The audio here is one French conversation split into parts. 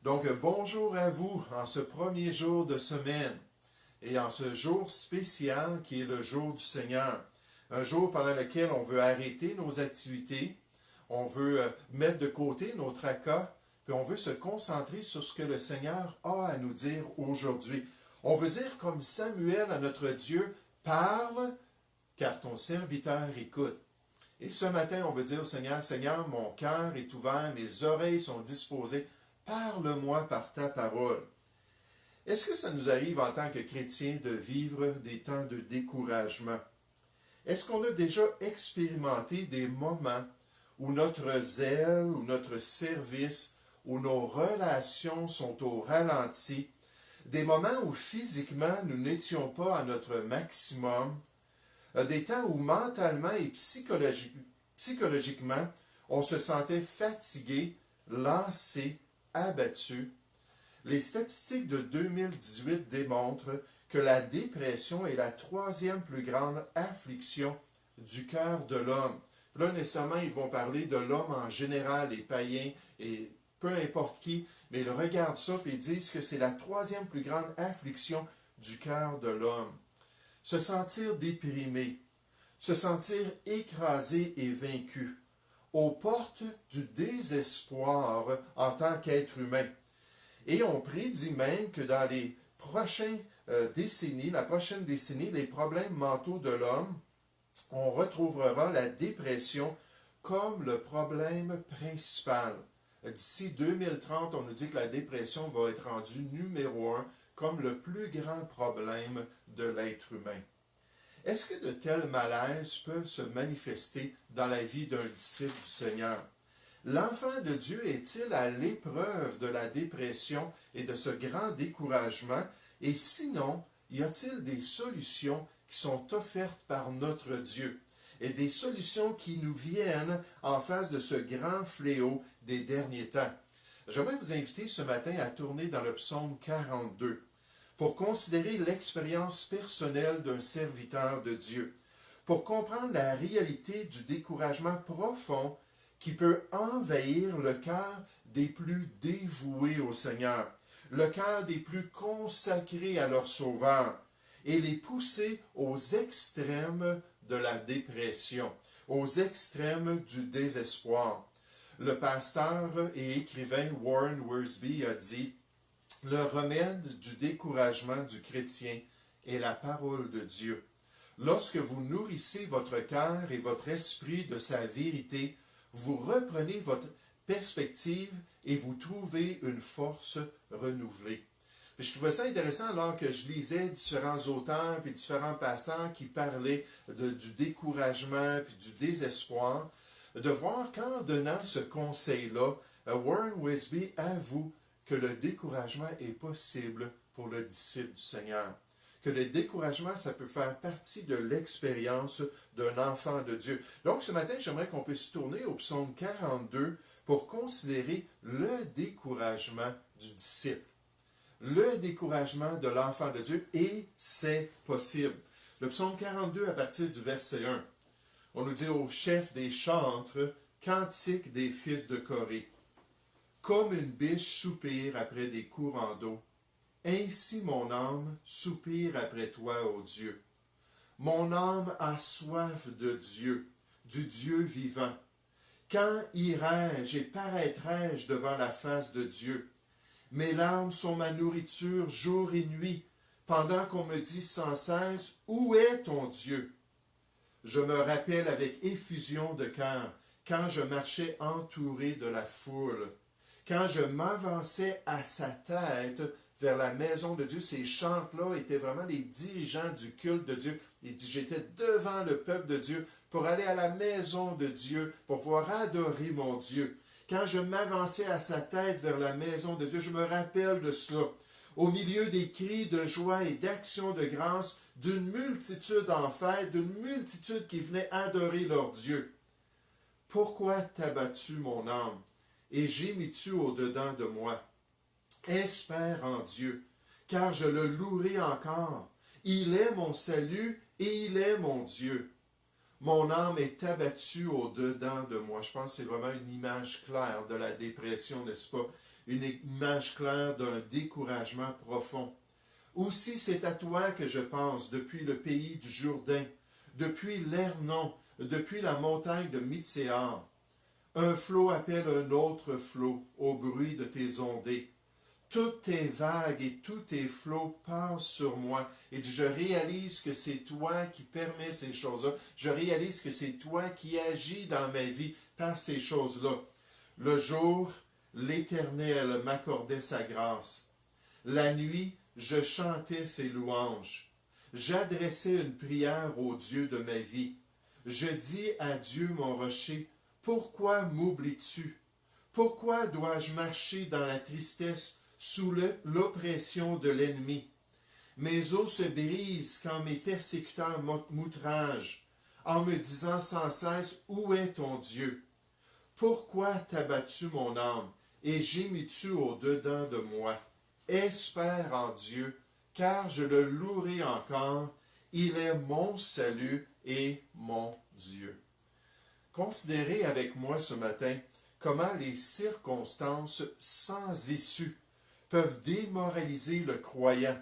Donc, bonjour à vous en ce premier jour de semaine et en ce jour spécial qui est le jour du Seigneur. Un jour pendant lequel on veut arrêter nos activités, on veut mettre de côté nos tracas, puis on veut se concentrer sur ce que le Seigneur a à nous dire aujourd'hui. On veut dire comme Samuel à notre Dieu, parle, car ton serviteur écoute. Et ce matin, on veut dire au Seigneur, Seigneur, mon cœur est ouvert, mes oreilles sont disposées, parle-moi par ta parole. Est-ce que ça nous arrive en tant que chrétiens de vivre des temps de découragement? Est-ce qu'on a déjà expérimenté des moments où notre zèle, ou notre service, où nos relations sont au ralenti, des moments où physiquement nous n'étions pas à notre maximum, des temps où mentalement et psychologiquement on se sentait fatigué, lassé, abattu? Les statistiques de 2018 démontrent que la dépression est la troisième plus grande affliction du cœur de l'homme. Là, nécessairement, ils vont parler de l'homme en général, les païens et peu importe qui, mais ils regardent ça et ils disent que c'est la troisième plus grande affliction du cœur de l'homme. Se sentir déprimé, se sentir écrasé et vaincu, aux portes du désespoir en tant qu'être humain. Et on prédit même que dans les prochaines décennies, la prochaine décennie, les problèmes mentaux de l'homme, on retrouvera la dépression comme le problème principal. D'ici 2030, on nous dit que la dépression va être rendue numéro un comme le plus grand problème de l'être humain. Est-ce que de tels malaises peuvent se manifester dans la vie d'un disciple du Seigneur? L'enfant de Dieu est-il à l'épreuve de la dépression et de ce grand découragement? Et sinon, y a-t-il des solutions qui sont offertes par notre Dieu? Et des solutions qui nous viennent en face de ce grand fléau des derniers temps? J'aimerais vous inviter ce matin à tourner dans le psaume 42 pour considérer l'expérience personnelle d'un serviteur de Dieu, pour comprendre la réalité du découragement profond qui peut envahir le cœur des plus dévoués au Seigneur, le cœur des plus consacrés à leur Sauveur, et les pousser aux extrêmes de la dépression, aux extrêmes du désespoir. Le pasteur et écrivain Warren Wiersbe a dit « Le remède du découragement du chrétien est la parole de Dieu. Lorsque vous nourrissez votre cœur et votre esprit de sa vérité, vous reprenez votre perspective et vous trouvez une force renouvelée. » Puis je trouvais ça intéressant alors que je lisais différents auteurs et différents pasteurs qui parlaient du découragement et du désespoir, de voir qu'en donnant ce conseil-là, Warren Wiersbe avoue que le découragement est possible pour le disciple du Seigneur. Que le découragement, ça peut faire partie de l'expérience d'un enfant de Dieu. Donc, ce matin, j'aimerais qu'on puisse tourner au psaume 42 pour considérer le découragement du disciple. Le découragement de l'enfant de Dieu, et c'est possible. Le psaume 42, à partir du verset 1, on nous dit au chef des chantres, cantique des fils de Corée. Comme une biche soupire après des courants d'eau, ainsi mon âme soupire après toi, ô Dieu. Mon âme a soif de Dieu, du Dieu vivant. Quand irai-je et paraîtrai-je devant la face de Dieu? Mes larmes sont ma nourriture jour et nuit, pendant qu'on me dit sans cesse, où est ton Dieu? Je me rappelle avec effusion de cœur, quand je marchais entouré de la foule, quand je m'avançais à sa tête vers la maison de Dieu. Ces chantres-là étaient vraiment les dirigeants du culte de Dieu. Il dit, j'étais devant le peuple de Dieu pour aller à la maison de Dieu, pour pouvoir adorer mon Dieu. Quand je m'avançais à sa tête vers la maison de Dieu, je me rappelle de cela. Au milieu des cris de joie et d'action de grâce, d'une multitude en fête, d'une multitude qui venait adorer leur Dieu. Pourquoi t'as-tu mon âme, et gémis-tu au-dedans de moi? Espère en Dieu, car je le louerai encore. Il est mon salut et il est mon Dieu. Mon âme est abattue au-dedans de moi. Je pense que c'est vraiment une image claire de la dépression, n'est-ce pas? une image claire d'un découragement profond. Aussi c'est à toi que je pense depuis le pays du Jourdain, depuis l'Hernon, depuis la montagne de Mitséar. Un flot appelle un autre flot au bruit de tes ondées. Toutes tes vagues et tous tes flots passent sur moi. Et je réalise que c'est toi qui permets ces choses-là. Je réalise que c'est toi qui agis dans ma vie par ces choses-là. Le jour, l'Éternel m'accordait sa grâce. La nuit, je chantais ses louanges. J'adressais une prière au Dieu de ma vie. Je dis à Dieu mon rocher, pourquoi m'oublies-tu? Pourquoi dois-je marcher dans la tristesse sous l'oppression de l'ennemi? Mes os se brisent quand mes persécuteurs m'outragent, en me disant sans cesse, où est ton Dieu? Pourquoi t'as battu mon âme, et gémis-tu au-dedans de moi? Espère en Dieu, car je le louerai encore, il est mon salut et mon Dieu. Considérez avec moi ce matin comment les circonstances sans issue peuvent démoraliser le croyant,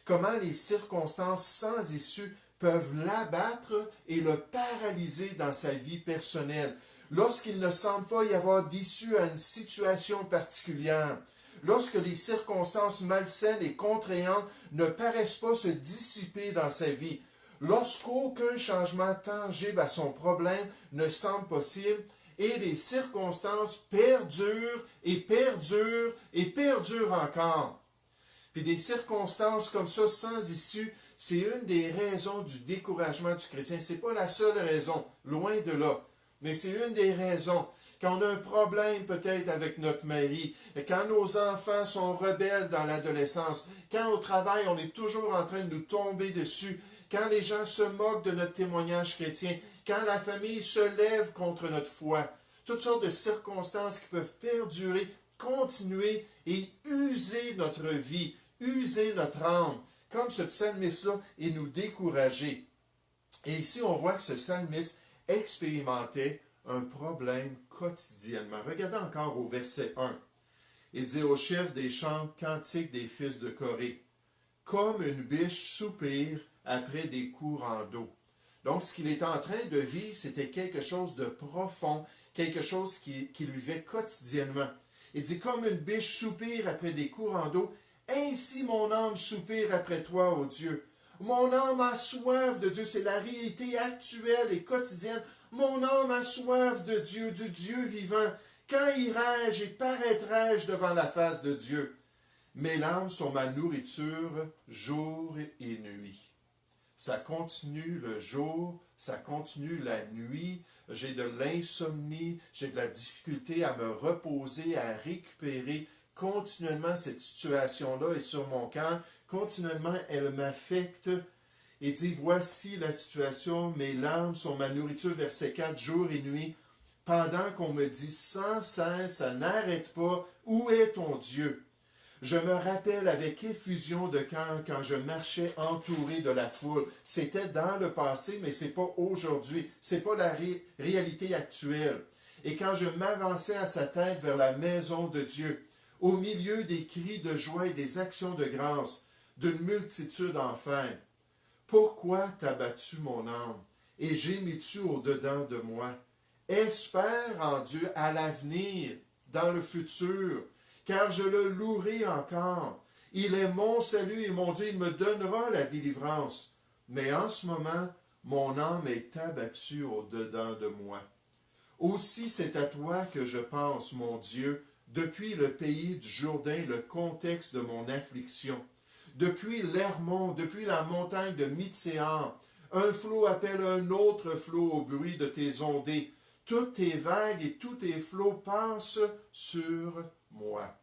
comment les circonstances sans issue peuvent l'abattre et le paralyser dans sa vie personnelle, lorsqu'il ne semble pas y avoir d'issue à une situation particulière, lorsque les circonstances malsaines et contraignantes ne paraissent pas se dissiper dans sa vie, lorsqu'aucun changement tangible à son problème ne semble possible, et les circonstances perdurent et perdurent et perdurent encore. Puis des circonstances comme ça, sans issue, c'est une des raisons du découragement du chrétien. Ce n'est pas la seule raison, loin de là. Mais c'est une des raisons. Quand on a un problème peut-être avec notre mari, quand nos enfants sont rebelles dans l'adolescence, quand au travail on est toujours en train de nous tomber dessus, quand les gens se moquent de notre témoignage chrétien, quand la famille se lève contre notre foi, toutes sortes de circonstances qui peuvent perdurer, continuer et user notre vie, user notre âme, comme ce psalmiste-là, et nous décourager. Et ici, on voit que ce psalmiste expérimentait un problème quotidiennement. Regardez encore au verset 1. Il dit au chef des chants cantiques des fils de Corée, « Comme une biche soupire après des courants d'eau. » Donc, ce qu'il était en train de vivre, c'était quelque chose de profond, quelque chose qui lui vivait quotidiennement. Il dit, comme une biche soupire après des courants d'eau, ainsi mon âme soupire après toi, ô Dieu. Mon âme a soif de Dieu, c'est la réalité actuelle et quotidienne. Mon âme a soif de Dieu, du Dieu vivant. Quand irai-je et paraîtrai-je devant la face de Dieu? Mes larmes sont ma nourriture jour et nuit. Ça continue le jour, ça continue la nuit, j'ai de l'insomnie, j'ai de la difficulté à me reposer, à récupérer. Continuellement, cette situation-là est sur mon cœur, continuellement, elle m'affecte. Et dit, voici la situation, mes larmes sont ma nourriture, verset 4, jour et nuit, pendant qu'on me dit sans cesse, ça n'arrête pas, où est ton Dieu? Je me rappelle avec effusion de cœur quand je marchais entouré de la foule. C'était dans le passé, mais ce n'est pas aujourd'hui. Ce n'est pas la réalité actuelle. Et quand je m'avançais à sa tête vers la maison de Dieu, au milieu des cris de joie et des actions de grâce, d'une multitude en fête, pourquoi t'as battu mon âme et gémis-tu au-dedans de moi? Espère en Dieu à l'avenir, dans le futur, car je le louerai encore. Il est mon salut et mon Dieu, il me donnera la délivrance. Mais en ce moment, mon âme est abattue au-dedans de moi. Aussi c'est à toi que je pense, mon Dieu, depuis le pays du Jourdain, le contexte de mon affliction. Depuis l'Hermon, depuis la montagne de Mitséar, un flot appelle un autre flot au bruit de tes ondées. Toutes tes vagues et tous tes flots passent sur moi.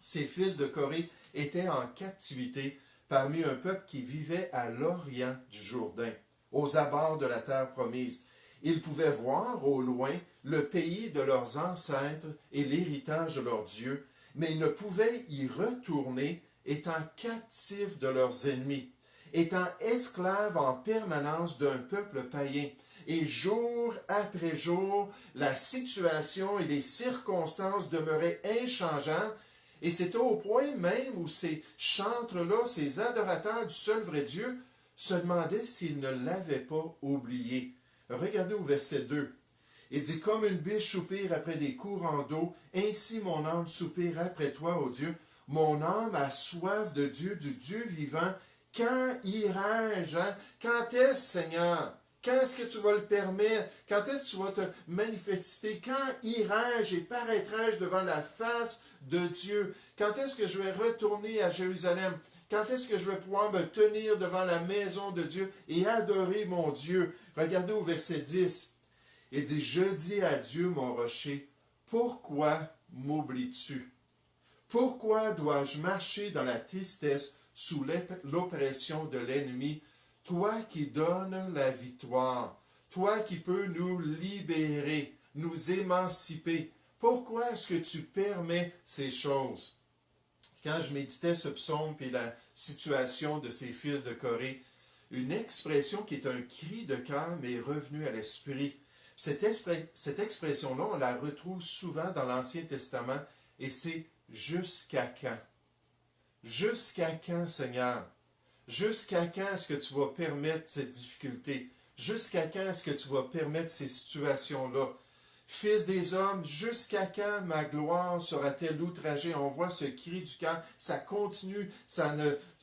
Ces fils de Corée étaient en captivité parmi un peuple qui vivait à l'orient du Jourdain, aux abords de la terre promise. Ils pouvaient voir au loin le pays de leurs ancêtres et l'héritage de leur Dieu, mais ils ne pouvaient y retourner étant captifs de leurs ennemis, étant esclaves en permanence d'un peuple païen. Et jour après jour, la situation et les circonstances demeuraient inchangeantes, Et c'était au point même où ces chantres-là, ces adorateurs du seul vrai Dieu, se demandaient s'ils ne l'avaient pas oublié. Regardez au verset 2. Il dit, comme une biche soupire après des courants d'eau, ainsi mon âme soupire après toi, ô Dieu. Mon âme a soif de Dieu, du Dieu vivant. Quand irai-je? Hein? Quand est-ce, Seigneur? Quand est-ce que tu vas le permettre? Quand est-ce que tu vas te manifester? Quand irai-je et paraîtrai-je devant la face de Dieu? Quand est-ce que je vais retourner à Jérusalem? Quand est-ce que je vais pouvoir me tenir devant la maison de Dieu et adorer mon Dieu? Regardez au verset 10. Il dit, je dis à Dieu, mon rocher, pourquoi m'oublies-tu? Pourquoi dois-je marcher dans la tristesse sous l'oppression de l'ennemi? Toi qui donnes la victoire, toi qui peux nous libérer, nous émanciper. Pourquoi est-ce que tu permets ces choses? Quand je méditais ce psaume et la situation de ces fils de Corée, une expression qui est un cri de cœur m'est revenue à l'esprit. Cette expression-là, on la retrouve souvent dans l'Ancien Testament et c'est « jusqu'à quand ». Jusqu'à quand, Seigneur? Jusqu'à quand est-ce que tu vas permettre cette difficulté? Jusqu'à quand est-ce que tu vas permettre ces situations-là? Fils des hommes, jusqu'à quand ma gloire sera-t-elle outragée? On voit ce cri du cœur, ça continue, ça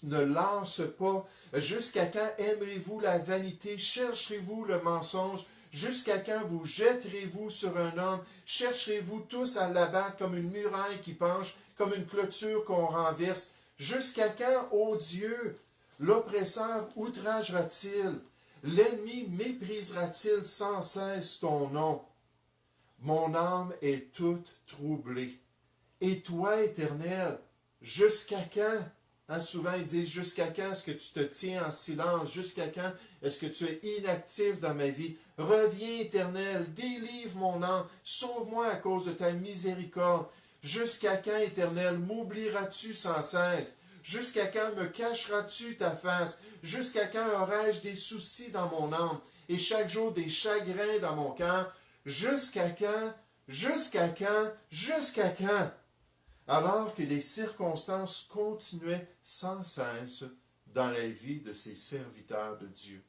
ne lance pas. Jusqu'à quand aimerez-vous la vanité? Chercherez-vous le mensonge? Jusqu'à quand vous jetterez-vous sur un homme? Chercherez-vous tous à l'abattre comme une muraille qui penche, comme une clôture qu'on renverse? Jusqu'à quand, ô Dieu, l'oppresseur outragera-t-il? L'ennemi méprisera-t-il sans cesse ton nom? Mon âme est toute troublée. Et toi, Éternel, jusqu'à quand? Hein, souvent, ils disent, jusqu'à quand est-ce que tu te tiens en silence? Jusqu'à quand est-ce que tu es inactif dans ma vie? Reviens, Éternel, délivre mon âme, sauve-moi à cause de ta miséricorde. Jusqu'à quand, Éternel, m'oublieras-tu sans cesse? Jusqu'à quand me cacheras-tu ta face? Jusqu'à quand aurai-je des soucis dans mon âme et chaque jour des chagrins dans mon cœur? Jusqu'à quand? Jusqu'à quand? Jusqu'à quand? Alors que les circonstances continuaient sans cesse dans la vie de ces serviteurs de Dieu,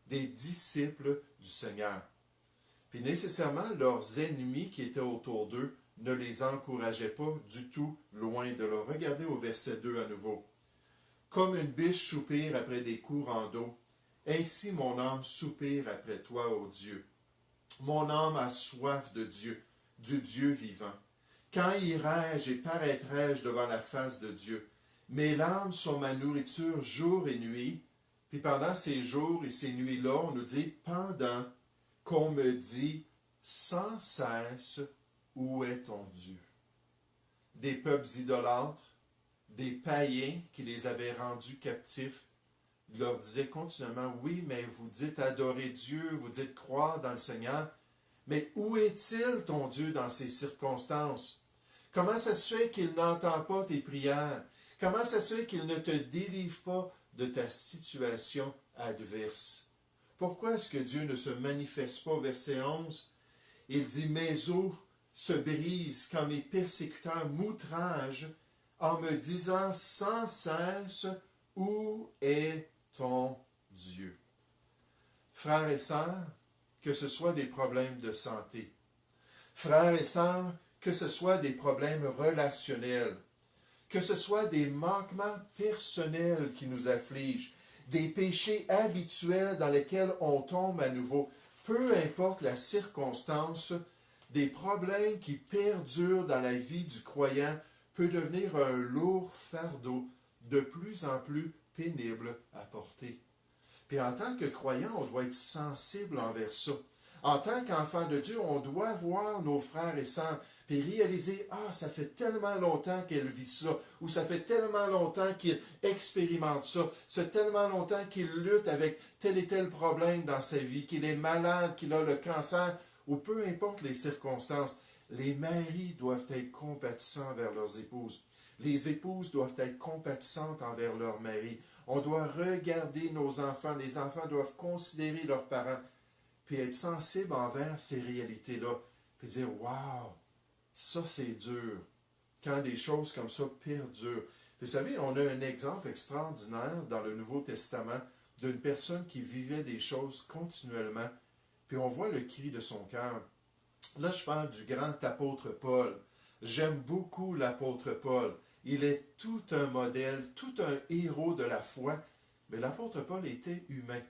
des disciples du Seigneur. Puis nécessairement, leurs ennemis qui étaient autour d'eux ne les encourageaient pas du tout, loin de là. Regardez au verset 2 à nouveau. Comme une biche soupire après des courants d'eau, ainsi mon âme soupire après toi, ô Dieu. Mon âme a soif de Dieu, du Dieu vivant. Quand irai-je et paraîtrai-je devant la face de Dieu? Mes larmes sont ma nourriture jour et nuit. Puis pendant ces jours et ces nuits-là, on nous dit, pendant qu'on me dit sans cesse, où est ton Dieu? Des peuples idolâtres, des païens qui les avaient rendus captifs, leur disaient continuellement, oui, mais vous dites adorer Dieu, vous dites croire dans le Seigneur, mais où est-il ton Dieu dans ces circonstances? Comment ça se fait qu'il n'entend pas tes prières? Comment ça se fait qu'il ne te délivre pas de ta situation adverse? Pourquoi est-ce que Dieu ne se manifeste pas? Verset 11, il dit, mes os se brisent quand mes persécuteurs m'outragent en me disant sans cesse, où est ton Dieu? Frères et sœurs, que ce soit des problèmes de santé, frères et sœurs, que ce soit des problèmes relationnels, que ce soit des manquements personnels qui nous affligent, des péchés habituels dans lesquels on tombe à nouveau, peu importe la circonstance, des problèmes qui perdurent dans la vie du croyant peut devenir un lourd fardeau de plus en plus pénible à porter. Puis en tant que croyant, on doit être sensible envers ça. En tant qu'enfant de Dieu, on doit voir nos frères et sœurs puis réaliser, ah, ça fait tellement longtemps qu'elle vit ça, ou ça fait tellement longtemps qu'il expérimente ça, ça fait tellement longtemps qu'il lutte avec tel et tel problème dans sa vie, qu'il est malade, qu'il a le cancer, ou peu importe les circonstances. Les maris doivent être compatissants envers leurs épouses. Les épouses doivent être compatissantes envers leurs maris. On doit regarder nos enfants. Les enfants doivent considérer leurs parents, puis être sensibles envers ces réalités-là, puis dire « Wow, ça c'est dur. quand des choses comme ça perdurent. Vous savez, on a un exemple extraordinaire dans le Nouveau Testament d'une personne qui vivait des choses continuellement, puis on voit le cri de son cœur. Là, je parle du grand apôtre Paul. J'aime beaucoup l'apôtre Paul. Il est tout un modèle, tout un héros de la foi, mais l'apôtre Paul était humain.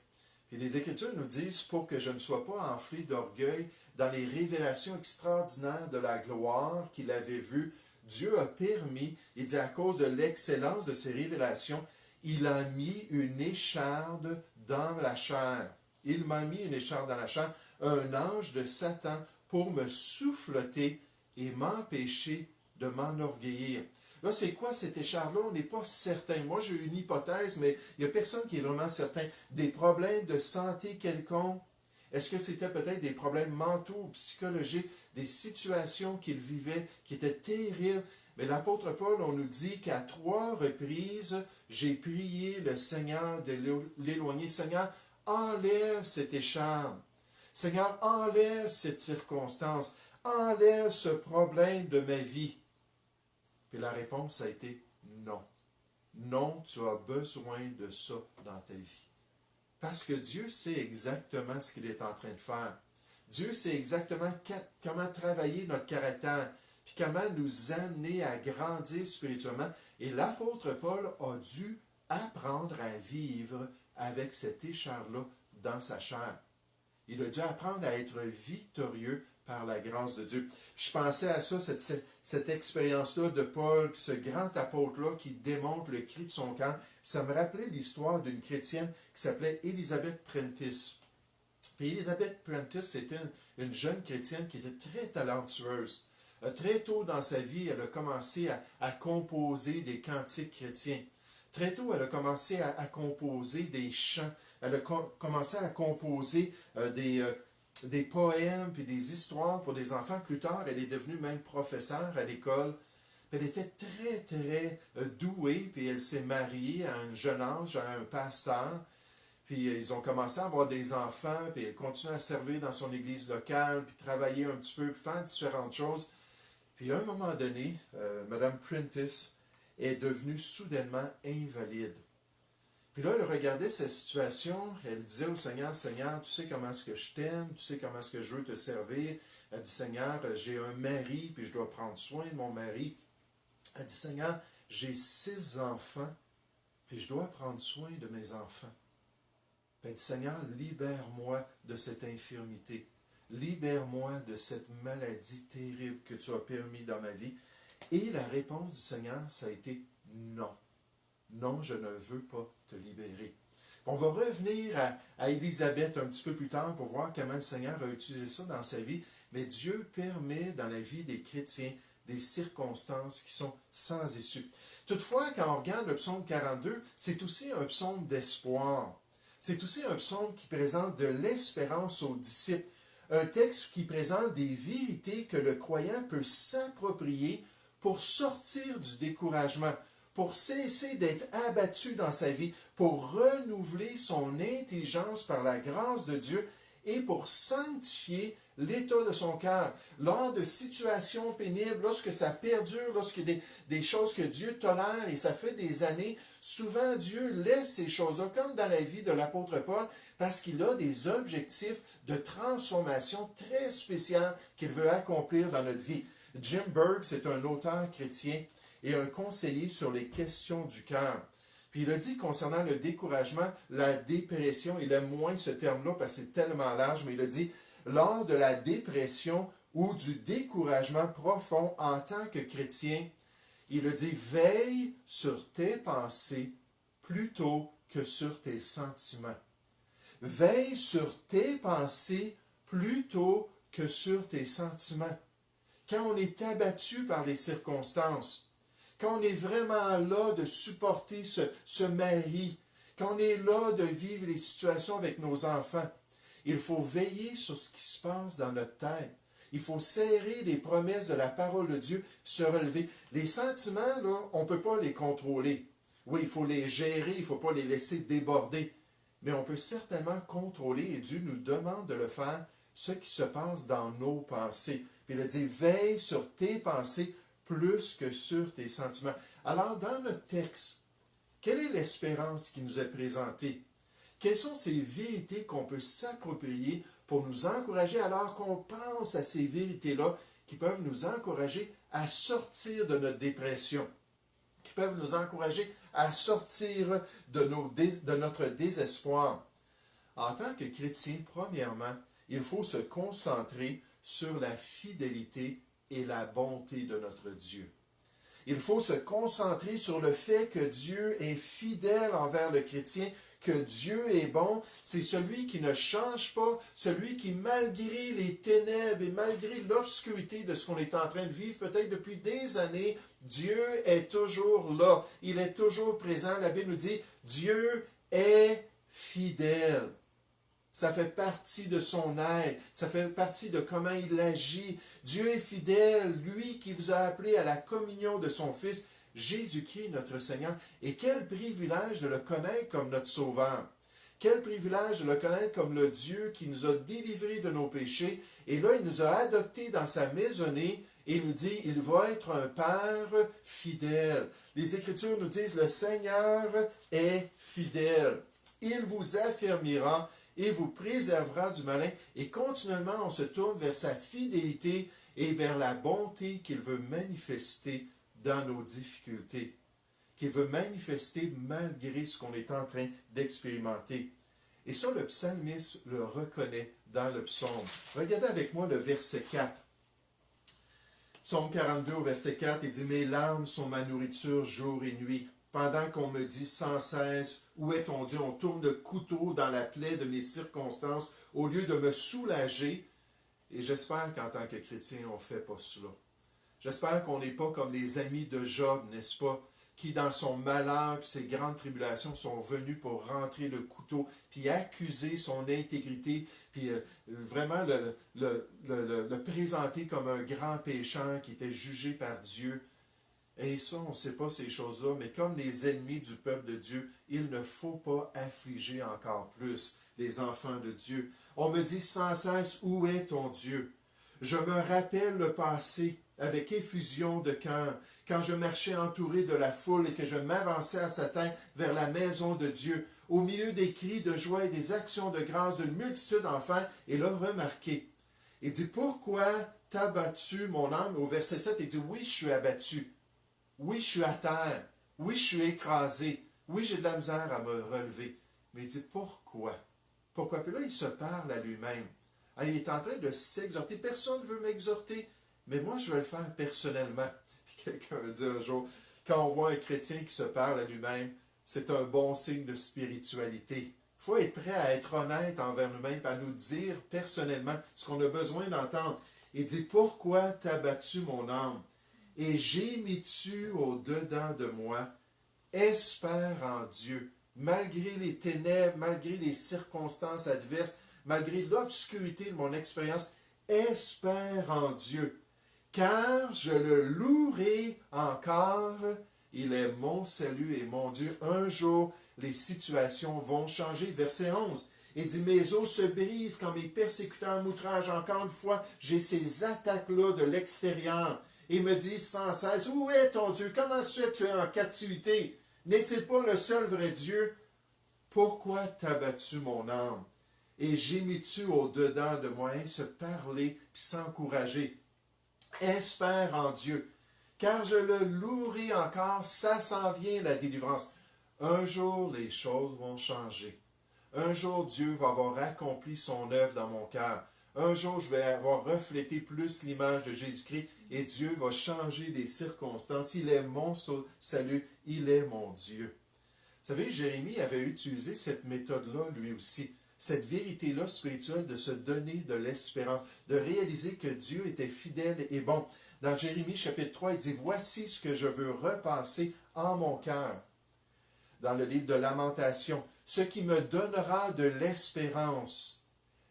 Et les Écritures nous disent, pour que je ne sois pas enflé d'orgueil dans les révélations extraordinaires de la gloire qu'il avait vues, Dieu a permis, il dit à cause de l'excellence de ces révélations, il a mis une écharde dans la chair. Il m'a mis une écharde dans la chair, un ange de Satan pour me souffleter et m'empêcher de m'enorgueillir. Là, c'est quoi cette écharde-là? On n'est pas certain. Moi, j'ai une hypothèse, mais il n'y a personne qui est vraiment certain. Des problèmes de santé quelconques. Est-ce que c'était peut-être des problèmes mentaux ou psychologiques, des situations qu'il vivait qui étaient terribles? Mais l'apôtre Paul, on nous dit qu'à 3 reprises, j'ai prié le Seigneur de l'éloigner. Seigneur, enlève cette écharde. Seigneur, enlève cette circonstance. Enlève ce problème de ma vie. Puis la réponse a été non. Non, tu as besoin de ça dans ta vie. Parce que Dieu sait exactement ce qu'il est en train de faire. Dieu sait exactement comment travailler notre caractère, puis comment nous amener à grandir spirituellement. Et l'apôtre Paul a dû apprendre à vivre avec cette écharde-là dans sa chair. Il a dû apprendre à être victorieux par la grâce de Dieu. Je pensais à ça, cette expérience-là de Paul, ce grand apôtre-là qui démontre le cri de son cœur. Ça me rappelait l'histoire d'une chrétienne qui s'appelait Elizabeth Prentice. Puis Elizabeth Prentice, c'était une jeune chrétienne qui était très talentueuse. Très tôt dans sa vie, elle a commencé à composer des cantiques chrétiens. Très tôt, elle a commencé à composer des chants. Elle a commencé à composer des poèmes puis des histoires pour des enfants. Plus tard, elle est devenue même professeure à l'école. Elle était très, très douée, puis elle s'est mariée à un jeune âge, à un pasteur. Puis ils ont commencé à avoir des enfants, puis elle continue à servir dans son église locale, puis travailler un petit peu, puis faire différentes choses. Puis à un moment donné, Mme Prentice est devenue soudainement invalide. Puis là, elle regardait sa situation, elle disait au Seigneur, Seigneur, tu sais comment est-ce que je t'aime, tu sais comment est-ce que je veux te servir. Elle dit, Seigneur, j'ai un mari, puis je dois prendre soin de mon mari. Elle dit, Seigneur, j'ai 6 enfants, puis je dois prendre soin de mes enfants. Puis elle dit, Seigneur, libère-moi de cette infirmité. Libère-moi de cette maladie terrible que tu as permis dans ma vie. Et la réponse du Seigneur, ça a été non. Non, je ne veux pas te libérer. On va revenir à Élisabeth un petit peu plus tard pour voir comment le Seigneur a utilisé ça dans sa vie. Mais Dieu permet dans la vie des chrétiens des circonstances qui sont sans issue. Toutefois, quand on regarde le psaume 42, c'est aussi un psaume d'espoir. C'est aussi un psaume qui présente de l'espérance aux disciples. Un texte qui présente des vérités que le croyant peut s'approprier pour sortir du découragement, pour cesser d'être abattu dans sa vie, pour renouveler son intelligence par la grâce de Dieu et pour sanctifier l'état de son cœur. Lors de situations pénibles, lorsque ça perdure, lorsqu'il y a des choses que Dieu tolère et ça fait des années, souvent Dieu laisse ces choses-là, comme dans la vie de l'apôtre Paul, parce qu'il a des objectifs de transformation très spéciaux qu'il veut accomplir dans notre vie. Jim Berg, c'est un auteur chrétien et un conseiller sur les questions du cœur. Puis il a dit concernant le découragement, la dépression, il aime moins ce terme-là parce que c'est tellement large, mais il a dit, lors de la dépression ou du découragement profond en tant que chrétien, il a dit, veille sur tes pensées plutôt que sur tes sentiments. Veille sur tes pensées plutôt que sur tes sentiments. Quand on est abattu par les circonstances, quand on est vraiment là de supporter ce mari, quand on est là de vivre les situations avec nos enfants, il faut veiller sur ce qui se passe dans notre tête. Il faut serrer les promesses de la parole de Dieu, se relever. Les sentiments, là, on ne peut pas les contrôler. Oui, il faut les gérer, il ne faut pas les laisser déborder. Mais on peut certainement contrôler, et Dieu nous demande de le faire, ce qui se passe dans nos pensées. Puis il a dit, veille sur tes pensées plus que sur tes sentiments. Alors, dans notre texte, quelle est l'espérance qui nous est présentée? Quelles sont ces vérités qu'on peut s'approprier pour nous encourager alors qu'on pense à ces vérités-là qui peuvent nous encourager à sortir de notre dépression, qui peuvent nous encourager à sortir de notre désespoir? En tant que chrétien, premièrement, il faut se concentrer sur la fidélité et la bonté de notre Dieu. Il faut se concentrer sur le fait que Dieu est fidèle envers le chrétien, que Dieu est bon. C'est celui qui ne change pas, celui qui, malgré les ténèbres et malgré l'obscurité de ce qu'on est en train de vivre, peut-être depuis des années, Dieu est toujours là. Il est toujours présent. La Bible nous dit, Dieu est fidèle. Ça fait partie de son aide, ça fait partie de comment il agit. Dieu est fidèle, lui qui vous a appelé à la communion de son Fils, Jésus-Christ, notre Seigneur. Et quel privilège de le connaître comme notre Sauveur. Quel privilège de le connaître comme le Dieu qui nous a délivrés de nos péchés. Et là, il nous a adoptés dans sa maisonnée et nous dit, il va être un Père fidèle. Les Écritures nous disent, le Seigneur est fidèle. Il vous affermira et vous préservera du malin. Et continuellement, on se tourne vers sa fidélité et vers la bonté qu'il veut manifester dans nos difficultés, qu'il veut manifester malgré ce qu'on est en train d'expérimenter. Et ça, le psalmiste le reconnaît dans le psaume. Regardez avec moi le verset 4. Psaume 42 au verset 4, il dit « Mes larmes sont ma nourriture jour et nuit. Pendant qu'on me dit sans cesse, où est ton Dieu? On tourne le couteau dans la plaie de mes circonstances au lieu de me soulager. » Et j'espère qu'en tant que chrétien, on ne fait pas cela. J'espère qu'on n'est pas comme les amis de Job, n'est-ce pas? Qui, dans son malheur et ses grandes tribulations, sont venus pour rentrer le couteau, puis accuser son intégrité, puis vraiment le présenter comme un grand pécheur qui était jugé par Dieu. Et ça, on ne sait pas ces choses-là, mais comme les ennemis du peuple de Dieu, il ne faut pas affliger encore plus les enfants de Dieu. On me dit sans cesse, où est ton Dieu? Je me rappelle le passé avec effusion de cœur, quand je marchais entouré de la foule et que je m'avançais à Satan vers la maison de Dieu, au milieu des cris de joie et des actions de grâce d'une multitude d'enfants, et l'a remarqué. Il dit, pourquoi t'as battu mon âme? Au verset 7, il dit, oui, je suis abattu. Oui, je suis à terre. Oui, je suis écrasé. Oui, j'ai de la misère à me relever. Mais il dit, pourquoi? Pourquoi? Puis là, il se parle à lui-même. Il est en train de s'exhorter. Personne ne veut m'exhorter, mais moi, je vais le faire personnellement. Puis quelqu'un a dit un jour, quand on voit un chrétien qui se parle à lui-même, c'est un bon signe de spiritualité. Il faut être prêt à être honnête envers nous-mêmes, à nous dire personnellement ce qu'on a besoin d'entendre. Il dit, pourquoi t'as battu mon âme? Et gémis-tu au-dedans de moi? Espère en Dieu, malgré les ténèbres, malgré les circonstances adverses, malgré l'obscurité de mon expérience, espère en Dieu, car je le louerai encore. Il est mon salut et mon Dieu. Un jour, les situations vont changer. Verset 11. Il dit, mes os se brisent quand mes persécuteurs m'outragent. Encore une fois, j'ai ces attaques-là de l'extérieur. Et me disent sans cesse, où est ton Dieu? Comment se fait que tu es en captivité? N'est-il pas le seul vrai Dieu? Pourquoi t'as battu mon âme? Et gémis-tu au-dedans de moi? Se parler puis s'encourager. Espère en Dieu, car je le louerai encore, ça s'en vient la délivrance. Un jour, les choses vont changer. Un jour, Dieu va avoir accompli son œuvre dans mon cœur. Un jour, je vais avoir reflété plus l'image de Jésus-Christ et Dieu va changer les circonstances. Il est mon salut, il est mon Dieu. Vous savez, Jérémie avait utilisé cette méthode-là lui aussi. Cette vérité-là spirituelle de se donner de l'espérance, de réaliser que Dieu était fidèle et bon. Dans Jérémie chapitre 3, il dit, voici ce que je veux repasser en mon cœur. Dans le livre de Lamentation, ce qui me donnera de l'espérance.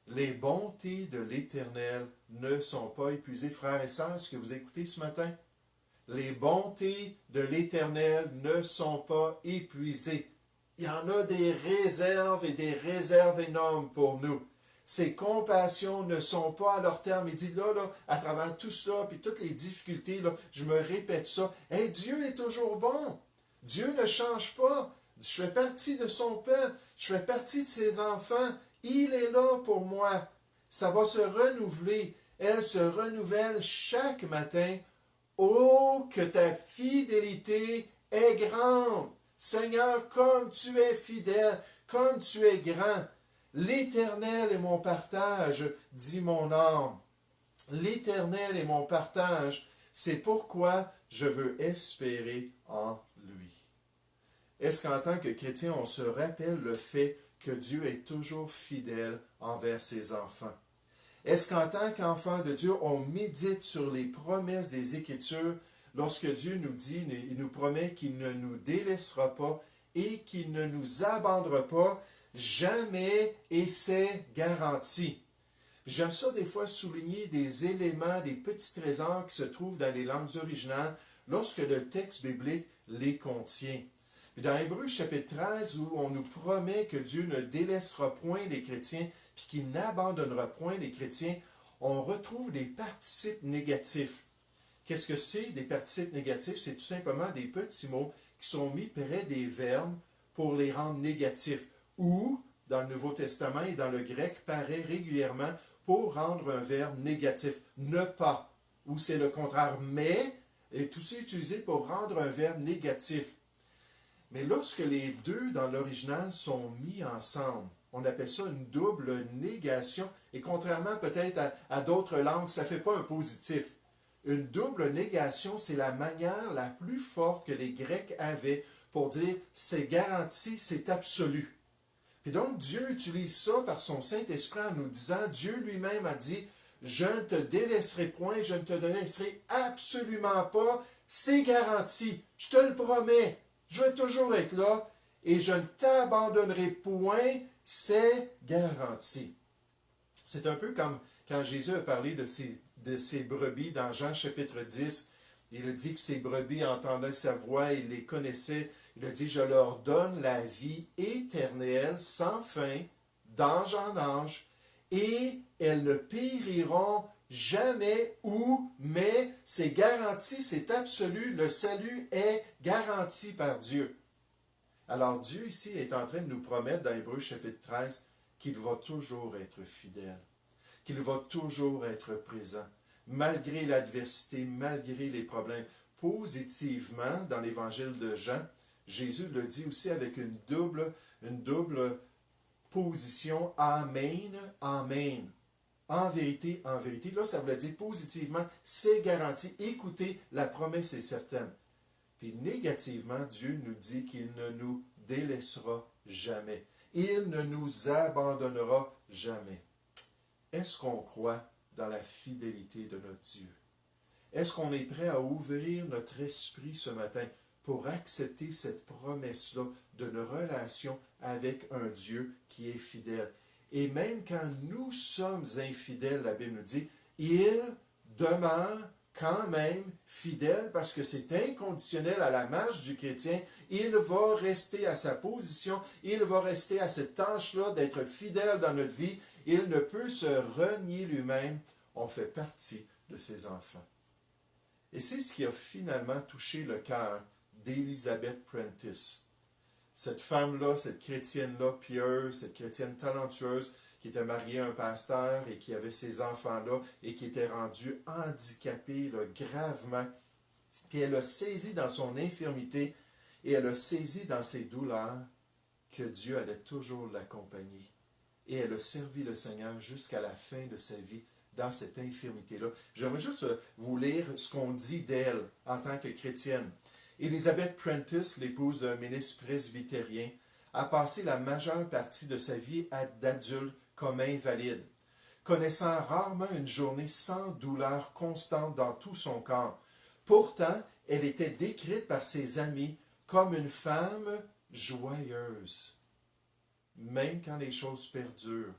Les bontés de l'Éternel ne sont pas épuisées. Frères et sœurs, ce que vous écoutez ce matin, les bontés de l'Éternel ne sont pas épuisées. Il y en a des réserves et des réserves énormes pour nous. Ses compassions ne sont pas à leur terme. Il dit là, à travers tout ça, puis toutes les difficultés, là, je me répète ça. Hey, Dieu est toujours bon. Dieu ne change pas. Je fais partie de son peuple. Je fais partie de ses enfants. Il est là pour moi. Ça va se renouveler. Elle se renouvelle chaque matin. Oh, que ta fidélité est grande. Seigneur, comme tu es fidèle, comme tu es grand. L'Éternel est mon partage, dit mon âme. L'Éternel est mon partage. C'est pourquoi je veux espérer en lui. Est-ce qu'en tant que chrétien, on se rappelle le fait que Dieu est toujours fidèle envers ses enfants? Est-ce qu'en tant qu'enfant de Dieu, on médite sur les promesses des Écritures lorsque Dieu nous dit, il nous promet qu'il ne nous délaissera pas et qu'il ne nous abandonnera pas jamais, et c'est garanti. J'aime ça des fois souligner des éléments, des petits trésors qui se trouvent dans les langues originales lorsque le texte biblique les contient. Dans Hébreux chapitre 13, où on nous promet que Dieu ne délaissera point les chrétiens, puis qu'il n'abandonnera point les chrétiens, on retrouve des participes négatifs. Qu'est-ce que c'est des participes négatifs? C'est tout simplement des petits mots qui sont mis près des verbes pour les rendre négatifs. Ou, dans le Nouveau Testament et dans le grec, paraît régulièrement pour rendre un verbe négatif. Ne pas, ou c'est le contraire. Mais est aussi utilisé pour rendre un verbe négatif. Mais lorsque les deux dans l'original sont mis ensemble, on appelle ça une double négation. Et contrairement peut-être à d'autres langues, ça ne fait pas un positif. Une double négation, c'est la manière la plus forte que les Grecs avaient pour dire c'est garanti, c'est absolu. Puis donc Dieu utilise ça par son Saint-Esprit en nous disant, Dieu lui-même a dit, je ne te délaisserai point, je ne te délaisserai absolument pas, c'est garanti, je te le promets. Je vais toujours être là et je ne t'abandonnerai point, c'est garanti. C'est un peu comme quand Jésus a parlé de ses brebis dans Jean chapitre 10. Il a dit que ses brebis entendaient sa voix, il les connaissait. Il a dit, je leur donne la vie éternelle, sans fin, d'âge en âge, et elles ne périront jamais ou, mais c'est garanti, c'est absolu, le salut est garanti par Dieu. Alors Dieu ici est en train de nous promettre dans Hébreux chapitre 13 qu'il va toujours être fidèle, qu'il va toujours être présent, malgré l'adversité, malgré les problèmes. Positivement, dans l'évangile de Jean, Jésus le dit aussi avec une double position, Amen, Amen. En vérité, en vérité. Là, ça voulait dire positivement, c'est garanti. Écoutez, la promesse est certaine. Puis négativement, Dieu nous dit qu'il ne nous délaissera jamais. Il ne nous abandonnera jamais. Est-ce qu'on croit dans la fidélité de notre Dieu? Est-ce qu'on est prêt à ouvrir notre esprit ce matin pour accepter cette promesse-là d'une relation avec un Dieu qui est fidèle? Et même quand nous sommes infidèles, la Bible nous dit, il demeure quand même fidèle parce que c'est inconditionnel à la marche du chrétien. Il va rester à sa position, il va rester à cette tâche-là d'être fidèle dans notre vie. Il ne peut se renier lui-même. On fait partie de ses enfants. Et c'est ce qui a finalement touché le cœur d'Elizabeth Prentice. Cette femme-là, cette chrétienne-là pieuse, cette chrétienne talentueuse, qui était mariée à un pasteur et qui avait ses enfants-là et qui était rendue handicapée là, gravement. Puis elle a saisi dans son infirmité et elle a saisi dans ses douleurs que Dieu allait toujours l'accompagner. Et elle a servi le Seigneur jusqu'à la fin de sa vie dans cette infirmité-là. J'aimerais juste vous lire ce qu'on dit d'elle en tant que chrétienne. Elizabeth Prentice, l'épouse d'un ministre presbytérien, a passé la majeure partie de sa vie d'adulte comme invalide, connaissant rarement une journée sans douleur constante dans tout son corps. Pourtant, elle était décrite par ses amis comme une femme joyeuse, même quand les choses perdurent,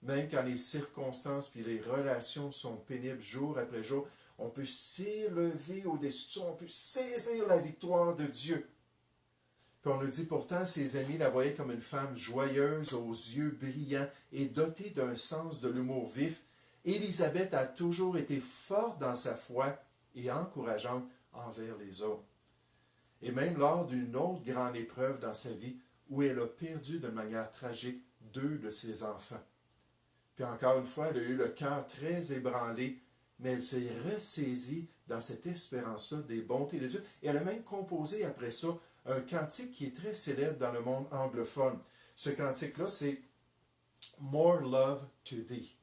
même quand les circonstances puis les relations sont pénibles jour après jour. On peut s'élever au-dessus de ça, on peut saisir la victoire de Dieu. Puis on nous dit pourtant, ses amis la voyaient comme une femme joyeuse, aux yeux brillants et dotée d'un sens de l'humour vif. Élisabeth a toujours été forte dans sa foi et encourageante envers les autres. Et même lors d'une autre grande épreuve dans sa vie, où elle a perdu de manière tragique 2 de ses enfants. Puis encore une fois, elle a eu le cœur très ébranlé, mais elle s'est ressaisie dans cette espérance-là des bontés de Dieu. Et elle a même composé après ça un cantique qui est très célèbre dans le monde anglophone. Ce cantique-là, c'est « More love to thee ».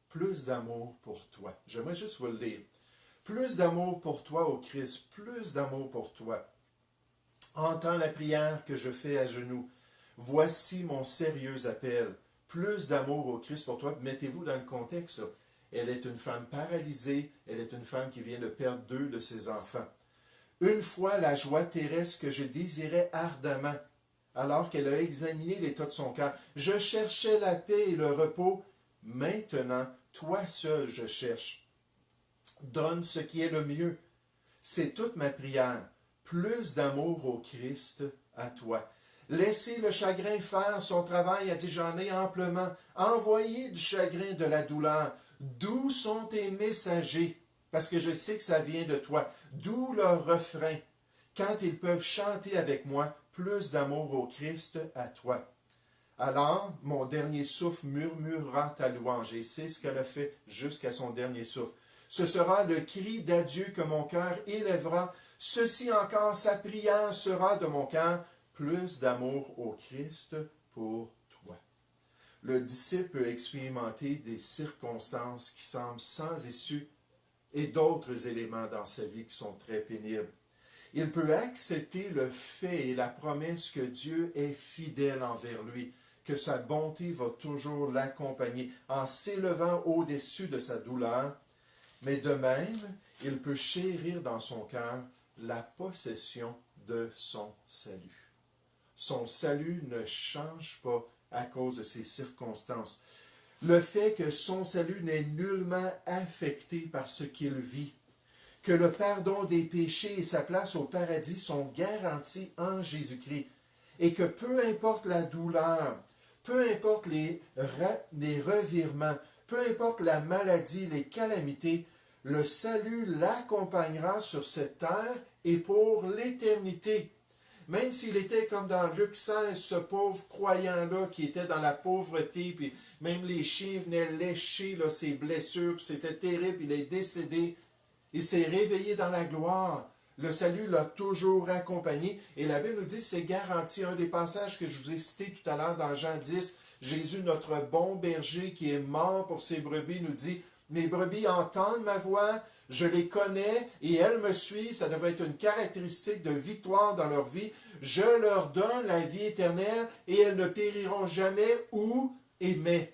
Plus d'amour pour toi. J'aimerais juste vous le lire. Plus d'amour pour toi, ô Christ, plus d'amour pour toi. Entends la prière que je fais à genoux. Voici mon sérieux appel. Plus d'amour au Christ pour toi. Mettez-vous dans le contexte. Là. Elle est une femme paralysée. Elle est une femme qui vient de perdre 2 de ses enfants. Une fois la joie terrestre que je désirais ardemment, alors qu'elle a examiné l'état de son cœur. Je cherchais la paix et le repos. Maintenant, toi seul je cherche. Donne ce qui est le mieux. C'est toute ma prière. Plus d'amour au Christ à toi. Laissez le chagrin faire son travail à déjeuner amplement. Envoyez du chagrin, de la douleur. D'où sont tes messagers? Parce que je sais que ça vient de toi. D'où leur refrain? Quand ils peuvent chanter avec moi, plus d'amour au Christ à toi. Alors, mon dernier souffle murmurera ta louange. Et c'est ce qu'elle a fait jusqu'à son dernier souffle. Ce sera le cri d'adieu que mon cœur élèvera. Ceci encore, sa prière sera de mon cœur. Plus d'amour au Christ pour toi. Le disciple peut expérimenter des circonstances qui semblent sans issue et d'autres éléments dans sa vie qui sont très pénibles. Il peut accepter le fait et la promesse que Dieu est fidèle envers lui, que sa bonté va toujours l'accompagner en s'élevant au-dessus de sa douleur, mais de même, il peut chérir dans son cœur la possession de son salut. Son salut ne change pas à cause de ces circonstances. Le fait que son salut n'est nullement affecté par ce qu'il vit, que le pardon des péchés et sa place au paradis sont garantis en Jésus-Christ, et que peu importe la douleur, peu importe les revirements, peu importe la maladie, les calamités, le salut l'accompagnera sur cette terre et pour l'éternité. Même s'il était comme dans Luc 16, ce pauvre croyant-là qui était dans la pauvreté, puis même les chiens venaient lécher là, ses blessures, puis c'était terrible, il est décédé. Il s'est réveillé dans la gloire. Le salut l'a toujours accompagné. Et la Bible nous dit, c'est garanti. Un des passages que je vous ai cité tout à l'heure dans Jean 10, Jésus, notre bon berger qui est mort pour ses brebis, nous dit, mes brebis entendent ma voix, je les connais et elles me suivent. Ça devrait être une caractéristique de victoire dans leur vie. Je leur donne la vie éternelle et elles ne périront jamais ou mais.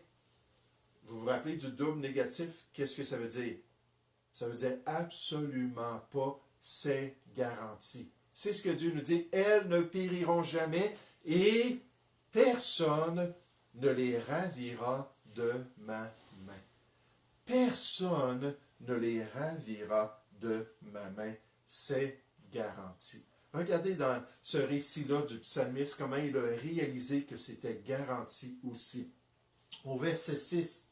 Vous vous rappelez du double négatif? Qu'est-ce que ça veut dire? Ça veut dire absolument pas, c'est garanti. C'est ce que Dieu nous dit. Elles ne périront jamais et personne ne les ravira de ma main. Personne ne les ravira de ma main. C'est garanti. Regardez dans ce récit-là du psalmiste comment il a réalisé que c'était garanti aussi. Au verset 6,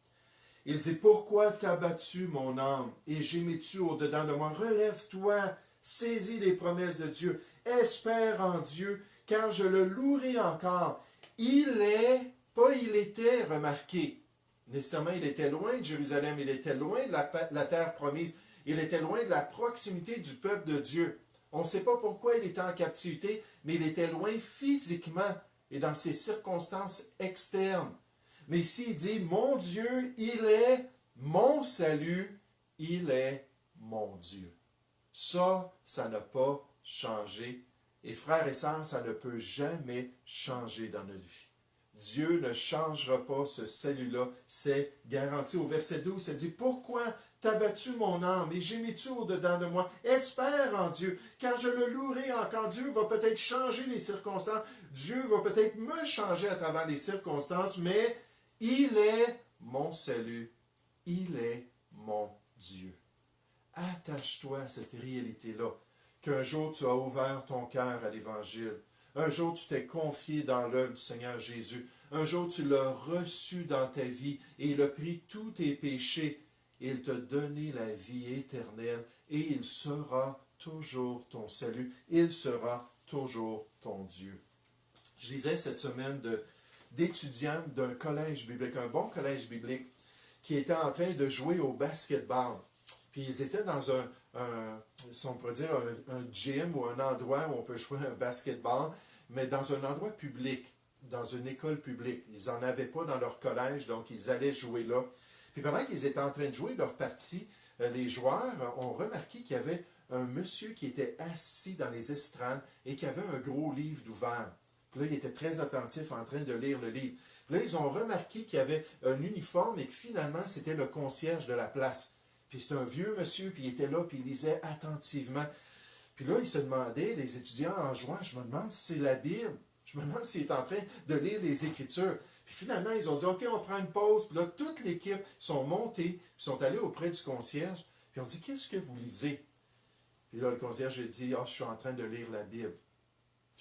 il dit, « Pourquoi t'as battu mon âme et gémis-tu au-dedans de moi? Relève-toi, saisis les promesses de Dieu, espère en Dieu, car je le louerai encore. Il est, pas il était, remarqué. Nécessairement, il était loin de Jérusalem, il était loin de la terre promise, il était loin de la proximité du peuple de Dieu. On ne sait pas pourquoi il était en captivité, mais il était loin physiquement et dans ses circonstances externes. Mais ici, il dit, mon Dieu, il est mon salut, il est mon Dieu. Ça n'a pas changé. Et frères et sœurs, ça ne peut jamais changer dans notre vie. Dieu ne changera pas ce salut-là, c'est garanti. Au verset 12, ça dit, « Pourquoi t'as battu mon âme et gémis-tu au-dedans de moi? Espère en Dieu, car je le louerai encore. » Dieu va peut-être changer les circonstances, Dieu va peut-être me changer à travers les circonstances, mais il est mon salut, il est mon Dieu. Attache-toi à cette réalité-là, qu'un jour tu as ouvert ton cœur à l'Évangile. Un jour, tu t'es confié dans l'œuvre du Seigneur Jésus. Un jour, tu l'as reçu dans ta vie et il a pris tous tes péchés et il t'a donné la vie éternelle et il sera toujours ton salut. Il sera toujours ton Dieu. Je lisais cette semaine d'étudiants d'un collège biblique, un bon collège biblique, qui étaient en train de jouer au basketball. Puis ils étaient dans si on pourrait dire, un gym ou un endroit où on peut jouer un basketball, mais dans un endroit public, dans une école publique. Ils n'en avaient pas dans leur collège, donc ils allaient jouer là. Puis pendant qu'ils étaient en train de jouer leur partie, les joueurs ont remarqué qu'il y avait un monsieur qui était assis dans les estrades et qui avait un gros livre d'ouvert. Puis là, il était très attentif en train de lire le livre. Puis là, ils ont remarqué qu'il y avait un uniforme et que finalement, c'était le concierge de la place. Puis c'est un vieux monsieur, puis il était là, puis il lisait attentivement. Puis là, ils se demandaient, les étudiants en jouant, je me demande si c'est la Bible. Je me demande s'il est en train de lire les Écritures. Puis finalement, ils ont dit, OK, on prend une pause. Puis là, toute l'équipe sont montées, puis sont allés auprès du concierge. Puis on dit, qu'est-ce que vous lisez? Puis là, le concierge a dit, je suis en train de lire la Bible.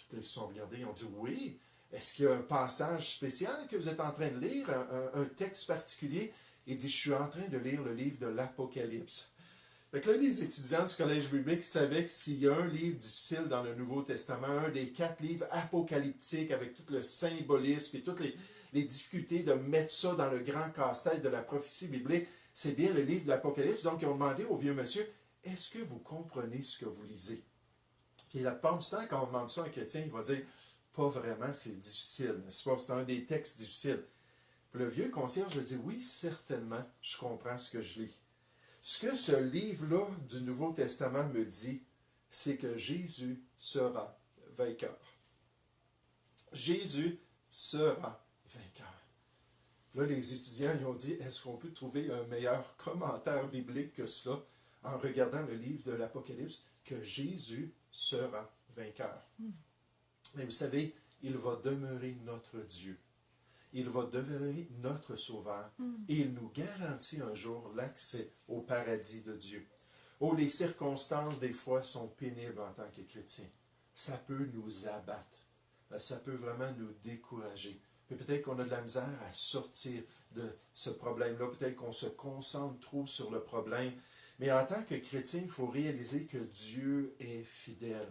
Tous les se sont regardés, ils ont dit, oui. Est-ce qu'il y a un passage spécial que vous êtes en train de lire, un texte particulier? Il dit, je suis en train de lire le livre de l'Apocalypse. Fait que là, les étudiants du collège biblique savaient que s'il y a un livre difficile dans le Nouveau Testament, un des 4 livres apocalyptiques avec tout le symbolisme et toutes les difficultés de mettre ça dans le grand casse-tête de la prophétie biblique, c'est bien le livre de l'Apocalypse. Donc, ils ont demandé au vieux monsieur, est-ce que vous comprenez ce que vous lisez? Puis la plupart du temps, quand on demande ça à un chrétien, il va dire, pas vraiment, c'est difficile, n'est-ce pas? C'est un des textes difficiles. Puis le vieux concierge a dit, oui, certainement, je comprends ce que je lis. Ce que ce livre-là du Nouveau Testament me dit, c'est que Jésus sera vainqueur. Jésus sera vainqueur. Là, les étudiants ils ont dit, est-ce qu'on peut trouver un meilleur commentaire biblique que cela en regardant le livre de l'Apocalypse, que Jésus sera vainqueur. Mais vous savez, il va demeurer notre Dieu. Il va demeurer notre Sauveur. Et il nous garantit un jour l'accès au paradis de Dieu. Oh, les circonstances, des fois, sont pénibles en tant que chrétiens. Ça peut nous abattre. Ça peut vraiment nous décourager. Peut-être qu'on a de la misère à sortir de ce problème-là. Peut-être qu'on se concentre trop sur le problème. Mais en tant que chrétien, il faut réaliser que Dieu est fidèle.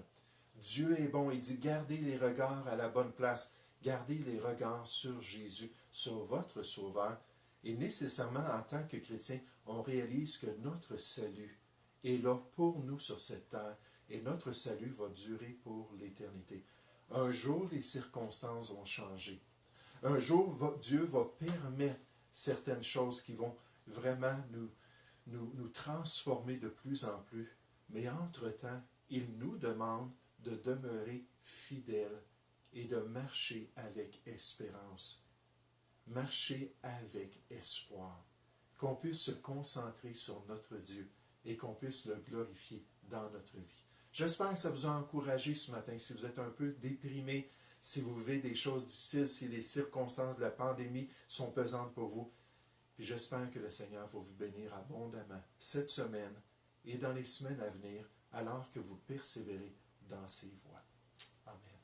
Dieu est bon. Il dit, gardez les regards à la bonne place. Gardez les regards sur Jésus, sur votre Sauveur. Et nécessairement, en tant que chrétien, on réalise que notre salut est là pour nous sur cette terre. Et notre salut va durer pour l'éternité. Un jour, les circonstances vont changer. Un jour, Dieu va permettre certaines choses qui vont vraiment nous transformer de plus en plus. Mais entre-temps, il nous demande de demeurer fidèles et de marcher avec espérance. Marcher avec espoir. Qu'on puisse se concentrer sur notre Dieu et qu'on puisse le glorifier dans notre vie. J'espère que ça vous a encouragé ce matin. Si vous êtes un peu déprimé, si vous vivez des choses difficiles, si les circonstances de la pandémie sont pesantes pour vous, puis j'espère que le Seigneur va vous bénir abondamment cette semaine et dans les semaines à venir, alors que vous persévérez dans ses voies. Amen.